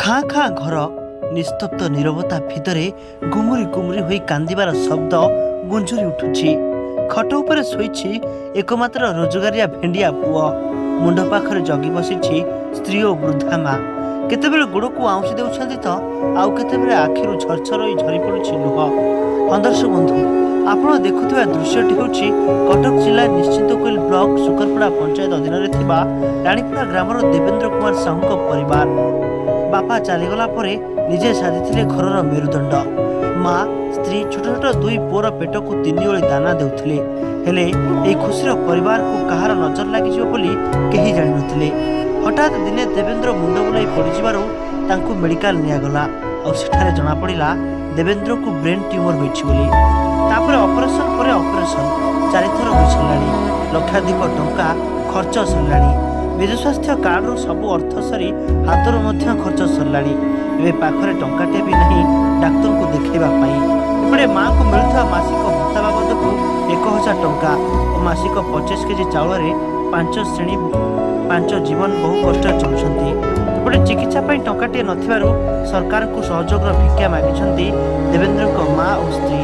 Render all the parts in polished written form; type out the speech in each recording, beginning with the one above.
ଖାଁ ଖାଁ ଘର ନିସ୍ତବ୍ଧ ନୀରବତା ଭିତରେ ଗୁମୁରି ଗୁମୁରି ହୋଇ କାନ୍ଦିବାର ଶବ୍ଦ ଗୁଞ୍ଜୁରି ଉଠୁଛି। ଖଟ ଉପରେ ଶୋଇଛି ଏକମାତ୍ର ରୋଜଗାରିଆ ଭେଣ୍ଡିଆ ପୁଅ। ମୁଣ୍ଡ ପାଖରେ ଜଗି ବସିଛି ସ୍ତ୍ରୀ ଓ ବୃଦ୍ଧା ମା। କେତେବେଳେ ଗୋଡ଼କୁ ଆଉଁସି ଦେଉଛନ୍ତି ତ ଆଉ କେତେବେଳେ ଆଖିରୁ ଝରଝର ହୋଇ ଝରି ପଡ଼ୁଛି ଲୁହ। ଦର୍ଶକ ବନ୍ଧୁ, ଆପଣ ଦେଖୁଥିବା ଦୃଶ୍ୟଟି ହେଉଛି କଟକ ଜିଲ୍ଲା ନିଶ୍ଚିନ୍ତକୋଇଲି ବ୍ଲକ ସୁକରପଡ଼ା ପଞ୍ଚାୟତ ଅଧୀନରେ ଥିବା ରାଣୀପଡ଼ା ଗ୍ରାମର ଦେବେନ୍ଦ୍ର କୁମାର ସାହୁଙ୍କ ପରିବାର। ବାପା ଚାଲିଗଲା ପରେ ନିଜେ ସାଜିଥିଲେ ଘରର ମେରୁଦଣ୍ଡ। ମା, ସ୍ତ୍ରୀ, ଛୋଟ ଛୋଟ ଦୁଇ ପୁଅର ପେଟକୁ 3 ଓଳି ଦାନା ଦେଉଥିଲେ। ହେଲେ ଏହି ଖୁସିର ପରିବାରକୁ କାହାର ନଜର ଲାଗିଯିବ ବୋଲି କେହି ଜାଣିନଥିଲେ। ହଠାତ୍ ଦିନେ ଦେବେନ୍ଦ୍ର ମୁଣ୍ଡ ବୁଲାଇ ପଡ଼ିଯିବାରୁ ତାଙ୍କୁ ମେଡିକାଲ ନିଆଗଲା। ଆଉ ସେଠାରେ ଜଣାପଡ଼ିଲା ଦେବେନ୍ଦ୍ରକୁ ବ୍ରେନ୍ ଟ୍ୟୁମର ହୋଇଛି ବୋଲି। ତାପରେ ଅପରେସନ ପରେ ଅପରେସନ 4 ଥର ହୋଇସାରିଲାଣି। ଲକ୍ଷାଧିକ ଟଙ୍କା ଖର୍ଚ୍ଚ ସରିଲାଣି। ବିଜୁ ସ୍ୱାସ୍ଥ୍ୟ କାର୍ଡରୁ ସବୁ ଅର୍ଥ ସରି ହାତରୁ ମଧ୍ୟ ଖର୍ଚ୍ଚ ସରିଲାଣି। ଏବେ ପାଖରେ ଟଙ୍କାଟେ ବି ନାହିଁ ଡାକ୍ତରଙ୍କୁ ଦେଖାଇବା ପାଇଁ। ଏପଟେ ମାଆଙ୍କୁ ମିଳୁଥିବା ମାସିକ ଭତ୍ତା ବାବଦକୁ 1000 ଟଙ୍କା ଓ ମାସିକ 25 କେଜି ଚାଉଳରେ 5 ଜୀବନ ବହୁ କଷ୍ଟରେ ଚଳୁଛନ୍ତି। ଏପଟେ ଚିକିତ୍ସା ପାଇଁ ଟଙ୍କାଟିଏ ନଥିବାରୁ ସରକାରଙ୍କୁ ସହଯୋଗର ଭିକ୍ଷା ମାଗିଛନ୍ତି ଦେବେନ୍ଦ୍ରଙ୍କ ମା ଓ ସ୍ତ୍ରୀ।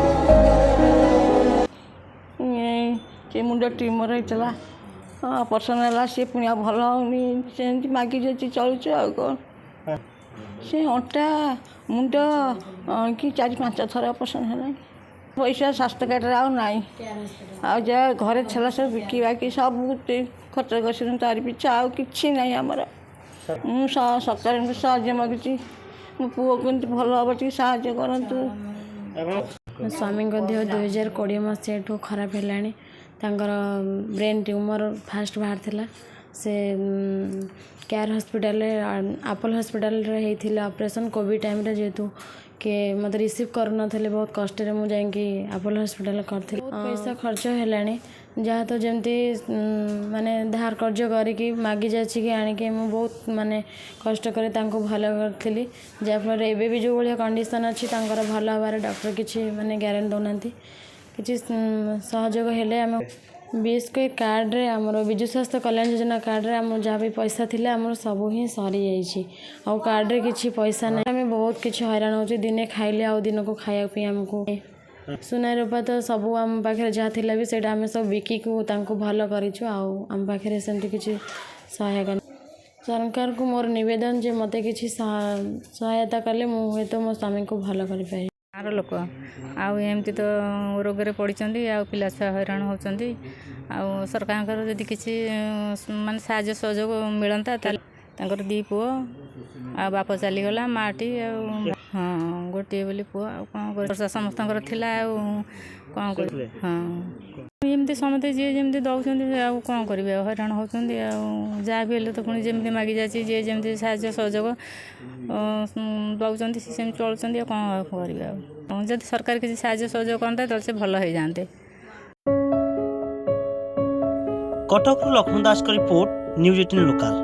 ମୁଣ୍ଡ ଟ୍ୟୁମର ହେଇଥିଲା, ଅପରେସନ ହେଲା, ସିଏ ପୁଣି ଆଉ ଭଲ ହେଉନି, ସେମିତି ମାଗି ଯାଉଛି ଚଳୁଛୁ ଆଉ କ'ଣ। ସେ ଅଣ୍ଟା ମୁଣ୍ଡ କି 4-5 ଥର ଅପରେସନ ହେଲାଣି। ପଇସା ସ୍ୱାସ୍ଥ୍ୟ କାର୍ଡ଼ରେ ଆଉ ନାହିଁ। ଆଉ ଯାହା ଘରେ ଥିଲା ସବୁ ବିକି ବାକି ସବୁ ଖର୍ଚ୍ଚ କରିଛନ୍ତି, ତାରି ପିଛା ଆଉ କିଛି ନାହିଁ ଆମର। ମୁଁ ସରକାରଙ୍କୁ ସାହାଯ୍ୟ ମାଗୁଛି, ମୋ ପୁଅ କେମିତି ଭଲ ହେବ ଟିକେ ସାହାଯ୍ୟ କରନ୍ତୁ। ମୋ ସ୍ୱାମୀଙ୍କ ଦେହ 2020 ମସିହାଠୁ ଖରାପ ହେଲାଣି। ତାଙ୍କର ବ୍ରେନ୍ ଟ୍ୟୁମର ଫାଷ୍ଟ ବାହାରିଥିଲା। ସେ କେୟାର ହସ୍ପିଟାଲରେ ଆପୋଲୋ ହସ୍ପିଟାଲରେ ହେଇଥିଲା ଅପରେସନ୍। କୋଭିଡ଼ ଟାଇମ୍ରେ ଯେହେତୁ କି ମୋତେ ରିସିଭ୍ କରୁନଥିଲେ, ବହୁତ କଷ୍ଟରେ ମୁଁ ଯାଇକି ଆପୋଲୋ ହସ୍ପିଟାଲ କରିଥିଲି। ପଇସା ଖର୍ଚ୍ଚ ହେଲାଣି। ଯାହା ତ ଯେମିତି ମାନେ ଧାର କର୍ଜ କରିକି ମାଗି ଯାଚିକି ଆଣିକି ମୁଁ ବହୁତ ମାନେ କଷ୍ଟ କରି ତାଙ୍କୁ ଭଲ କରିଥିଲି। ଯାହାଫଳରେ ଏବେ ବି ଯେଉଁ ଭଳିଆ କଣ୍ଡିସନ୍ ଅଛି ତାଙ୍କର ଭଲ ହେବାର ଡକ୍ଟର କିଛି ମାନେ ଗ୍ୟାରେଣ୍ଟି ଦେଉନାହାନ୍ତି। କିଛି ସହଯୋଗ ହେଲେ ଆମେ ବିଏସ୍କେ କାର୍ଡ଼ରେ, ଆମର ବିଜୁ ସ୍ୱାସ୍ଥ୍ୟ କଲ୍ୟାଣ ଯୋଜନା କାର୍ଡ଼ରେ ଆମର ଯାହା ବି ପଇସା ଥିଲା ଆମର ସବୁ ହିଁ ସରିଯାଇଛି। ଆଉ କାର୍ଡ଼ରେ କିଛି ପଇସା ନାହିଁ। ଆମେ ବହୁତ କିଛି ହଇରାଣ ହେଉଛୁ। ଦିନେ ଖାଇଲେ ଆଉ ଦିନକୁ ଖାଇବା ପାଇଁ ଆମକୁ ସୁନା ରୂପା ତ ସବୁ ଆମ ପାଖରେ ଯାହା ଥିଲା ବି ସେଇଟା ଆମେ ସବୁ ବିକିକୁ ତାଙ୍କୁ ଭଲ କରିଛୁ। ଆଉ ଆମ ପାଖରେ ସେମିତି କିଛି ସହାୟକ ନାହିଁ। ସରକାରଙ୍କୁ ମୋର ନିବେଦନ ଯେ ମୋତେ କିଛି ସହାୟତା କଲେ ମୁଁ ହୁଏତ ମୋ ସ୍ୱାମୀଙ୍କୁ ଭଲ କରିପାରିବି। ଗାଁର ଲୋକ ଆଉ ଏମିତି ତ ରୋଗରେ ପଡ଼ିଛନ୍ତି, ଆଉ ପିଲାଛୁଆ ହଇରାଣ ହେଉଛନ୍ତି। ଆଉ ସରକାରଙ୍କର ଯଦି କିଛି ମାନେ ସାହାଯ୍ୟ ସହଯୋଗ ମିଳନ୍ତା, ତାହେଲେ ତାଙ୍କର 2 ପୁଅ, ଆଉ ବାପ ଚାଲିଗଲା, ମାଟି ଆଉ ଗୋଟିଏ ବୋଲି ପୁଅ, ଆଉ କ'ଣ କରିବ। ସମସ୍ତଙ୍କର ଥିଲା, ଆଉ କ'ଣ କରିବେ। ଏମିତି ସମସ୍ତେ ଯିଏ ଯେମିତି ଦେଉଛନ୍ତି ଆଉ କ'ଣ କରିବେ, ଆଉ ହଇରାଣ ହେଉଛନ୍ତି। ଆଉ ଯାହା ବି ହେଲେ ତ ପୁଣି ଯେମିତି ମାଗି ଯାଉଛି, ଯିଏ ଯେମିତି ସାହାଯ୍ୟ ସହଯୋଗ ଦେଉଛନ୍ତି ସେ ସେମିତି ଚଳୁଛନ୍ତି। ଆଉ କ'ଣ କରିବେ। ଆଉ ଯଦି ସରକାର କିଛି ସାହାଯ୍ୟ ସହଯୋଗ କରନ୍ତା ତାହେଲେ ସେ ଭଲ ହେଇଯାଆନ୍ତେ। କଟକରୁ ଲକ୍ଷ୍ମଣ ଦାସଙ୍କ ରିପୋର୍ଟ, ନ୍ୟୁଜ୍ 18 ଲୋକାଲ।